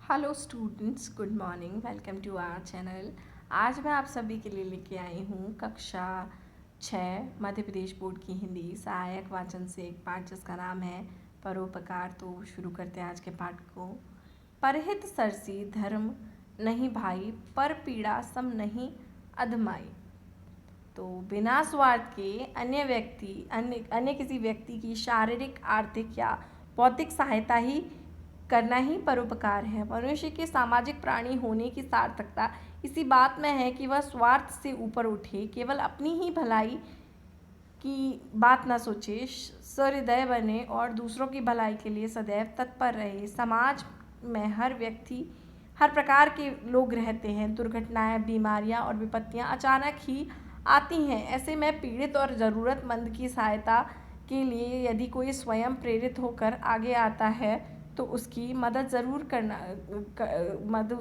Hello students, good morning. Welcome to our channel. आज मैं आप सभी के लिए लेके आई हूँ कक्षा 6 मध्य प्रदेश बोर्ड की हिंदी सहायक वाचन से एक पाठ जिसका नाम है परोपकार। तो शुरू करते हैं आज के पाठ को। परहित सरसी धर्म नहीं भाई, पर पीड़ा सम नहीं अधमाई। तो बिना स्वार्थ के अन्य किसी व्यक्ति की शारीरिक, आर्थिक या बौद्धिक सहायता ही करना ही परोपकार है। मनुष्य के सामाजिक प्राणी होने की सार्थकता इसी बात में है कि वह स्वार्थ से ऊपर उठे, केवल अपनी ही भलाई की बात न सोचे, सहृदय बने और दूसरों की भलाई के लिए सदैव तत्पर रहे। समाज में हर प्रकार के लोग रहते हैं। दुर्घटनाएं, बीमारियां और विपत्तियां अचानक ही आती हैं। ऐसे में पीड़ित और ज़रूरतमंद की सहायता के लिए यदि कोई स्वयं प्रेरित होकर आगे आता है तो उसकी मदद ज़रूर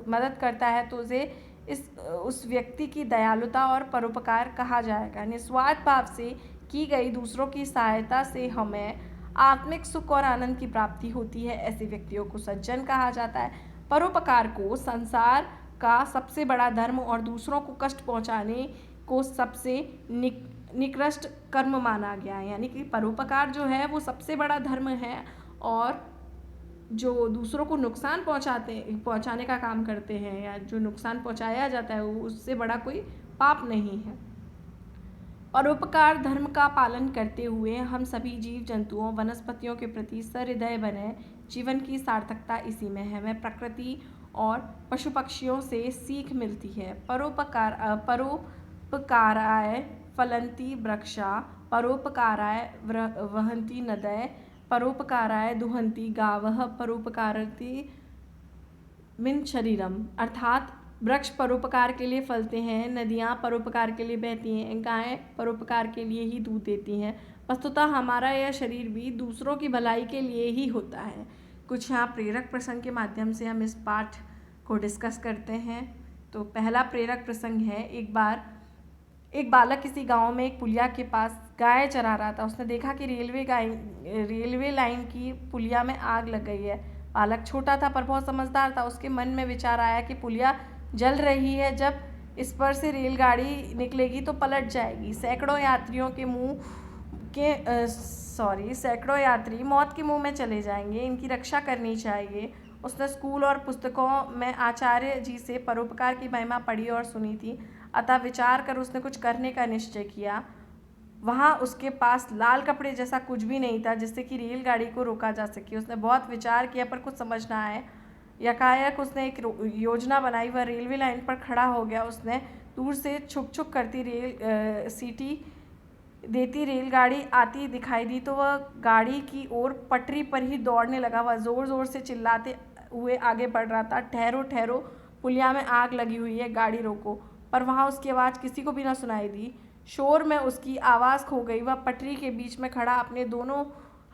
मदद करता है, तो उस व्यक्ति की दयालुता और परोपकार कहा जाएगा। निस्वार्थ भाव से की गई दूसरों की सहायता से हमें आत्मिक सुख और आनंद की प्राप्ति होती है। ऐसे व्यक्तियों को सज्जन कहा जाता है। परोपकार को संसार का सबसे बड़ा धर्म और दूसरों को कष्ट पहुंचाने को सबसे निकृष्ट कर्म माना गया है। यानी कि परोपकार जो है वो सबसे बड़ा धर्म है और जो दूसरों को नुकसान पहुंचाने का काम करते हैं या जो नुकसान पहुंचाया जाता है वो उससे बड़ा कोई पाप नहीं है। परोपकार धर्म का पालन करते हुए हम सभी जीव जंतुओं, वनस्पतियों के प्रति सहृदय बने। जीवन की सार्थकता इसी में है। हमें प्रकृति और पशु पक्षियों से सीख मिलती है। परोपकाराय फलन्ति वृक्षा, परोपकाराय वहन्ति नदय, परोपकाराय दुहन्ति गावः, परोपकारति मिन शरीरम। अर्थात वृक्ष परोपकार के लिए फलते हैं, नदियाँ परोपकार के लिए बहती हैं, गायें परोपकार के लिए ही दूध देती हैं। वस्तुतः हमारा यह शरीर भी दूसरों की भलाई के लिए ही होता है। कुछ यहाँ प्रेरक प्रसंग के माध्यम से हम इस पाठ को डिस्कस करते हैं। तो पहला प्रेरक प्रसंग है, एक बालक किसी गांव में एक पुलिया के पास गाय चरा रहा था। उसने देखा कि रेलवे लाइन की पुलिया में आग लग गई है। बालक छोटा था पर बहुत समझदार था। उसके मन में विचार आया कि पुलिया जल रही है, जब इस पर से रेलगाड़ी निकलेगी तो पलट जाएगी। सैकड़ों यात्री मौत के मुंह में चले जाएंगे। इनकी रक्षा करनी चाहिए। उसने स्कूल और पुस्तकों में आचार्य जी से परोपकार की महिमा पढ़ी और सुनी थी, अतः विचार कर उसने कुछ करने का निश्चय किया। वहाँ उसके पास लाल कपड़े जैसा कुछ भी नहीं था जिससे कि रेलगाड़ी को रोका जा सके। उसने बहुत विचार किया पर कुछ समझ ना आए। यकायक उसने एक योजना बनाई। वह रेलवे लाइन पर खड़ा हो गया। उसने दूर से छुक छुक करती सीटी देती रेलगाड़ी आती दिखाई दी तो वह गाड़ी की ओर पटरी पर ही दौड़ने लगा। वह ज़ोर ज़ोर से चिल्लाते हुए आगे बढ़ रहा था, ठहरो ठहरो, पुलिया में आग लगी हुई है, गाड़ी रोको। पर वहाँ उसकी आवाज़ किसी को भी ना सुनाई दी। शोर में उसकी आवाज़ खो गई। वह पटरी के बीच में खड़ा अपने दोनों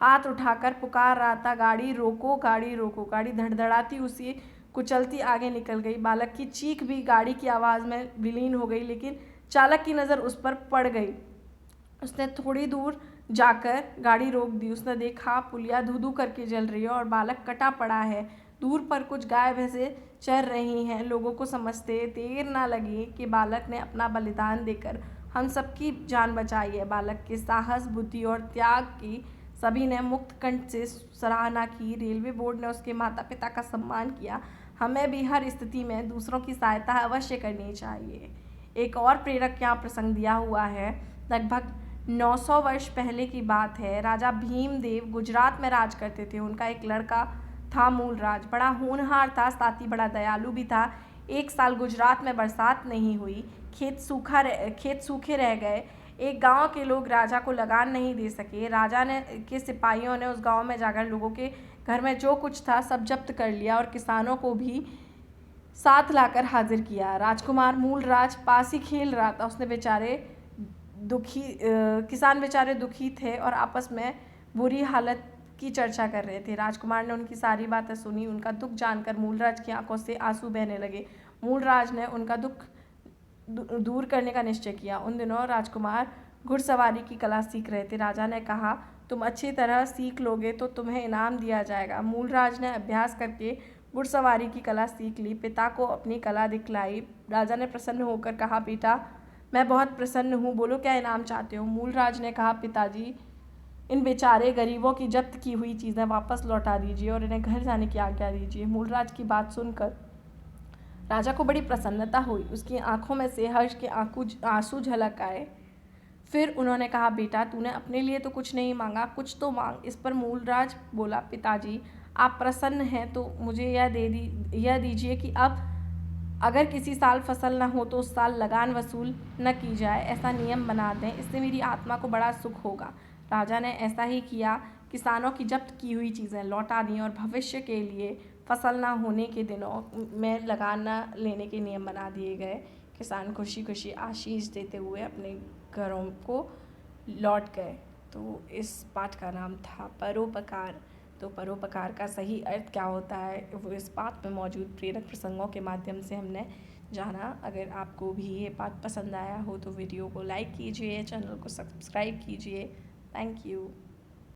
हाथ उठाकर पुकार रहा था, गाड़ी रोको, गाड़ी रोको। गाड़ी धड़धड़ाती उसी कुचलती आगे निकल गई। बालक की चीख भी गाड़ी की आवाज़ में विलीन हो गई, लेकिन चालक की नज़र उस पर पड़ गई। उसने थोड़ी दूर जाकर गाड़ी रोक दी। उसने देखा पुलिया धू धू करके जल रही है और बालक कटा पड़ा है। दूर पर कुछ गाय भैंसें चर रही हैं। लोगों को समझते देर ना लगी कि बालक ने अपना बलिदान देकर हम सबकी जान बचाई है। बालक के साहस, बुद्धि और त्याग की सभी ने मुक्त कंठ से सराहना की। रेलवे बोर्ड ने उसके माता पिता का सम्मान किया। हमें भी हर स्थिति में दूसरों की सहायता अवश्य करनी चाहिए। एक और प्रेरक यहाँ प्रसंग दिया हुआ है। लगभग 900 वर्ष पहले की बात है। राजा भीमदेव गुजरात में राज करते थे। उनका एक लड़का था मूलराज। बड़ा होनहार था, साथ ही बड़ा दयालु भी था। एक साल गुजरात में बरसात नहीं हुई। खेत सूखे रह गए। एक गांव के लोग राजा को लगान नहीं दे सके। राजा के सिपाहियों ने उस गांव में जाकर लोगों के घर में जो कुछ था सब जब्त कर लिया और किसानों को भी साथ लाकर हाजिर किया। राजकुमार मूलराज पास ही खेल रहा था। किसान बेचारे दुखी थे और आपस में बुरी हालत की चर्चा कर रहे थे। राजकुमार ने उनकी सारी बातें सुनी। उनका दुख जानकर मूलराज की आंखों से आंसू बहने लगे। मूलराज ने उनका दुख दूर करने का निश्चय किया। उन दिनों राजकुमार घुड़सवारी की कला सीख रहे थे। राजा ने कहा, तुम अच्छी तरह सीख लोगे तो तुम्हें इनाम दिया जाएगा। मूलराज ने अभ्यास करके घुड़सवारी की कला सीख ली, पिता को अपनी कला दिखलाई। राजा ने प्रसन्न होकर कहा, बेटा मैं बहुत प्रसन्न हूँ, बोलो क्या इनाम चाहते हो। मूलराज ने कहा, पिताजी इन बेचारे गरीबों की जब्त की हुई चीज़ें वापस लौटा दीजिए और इन्हें घर जाने की आज्ञा दीजिए। मूलराज की बात सुनकर राजा को बड़ी प्रसन्नता हुई, उसकी आंखों में से हर्ष के आंसू झलक आए। फिर उन्होंने कहा, बेटा तूने अपने लिए तो कुछ नहीं मांगा, कुछ तो मांग। इस पर मूलराज बोला, पिताजी आप प्रसन्न हैं तो मुझे यह दीजिए कि अब अगर किसी साल फसल न हो तो उस साल लगान वसूल न की जाए, ऐसा नियम बना दें, इससे मेरी आत्मा को बड़ा सुख होगा। राजा ने ऐसा ही किया। किसानों की जब्त की हुई चीज़ें लौटा दी और भविष्य के लिए फसल ना होने के दिनों में लगान न लेने के नियम बना दिए गए। किसान खुशी खुशी आशीष देते हुए अपने घरों को लौट गए। तो इस पाठ का नाम था परोपकार। तो परोपकार का सही अर्थ क्या होता है वो इस पाठ में मौजूद प्रेरक प्रसंगों के माध्यम से हमने जाना। अगर आपको भी ये पाठ पसंद आया हो तो वीडियो को लाइक कीजिए, चैनल को सब्सक्राइब कीजिए। Thank you.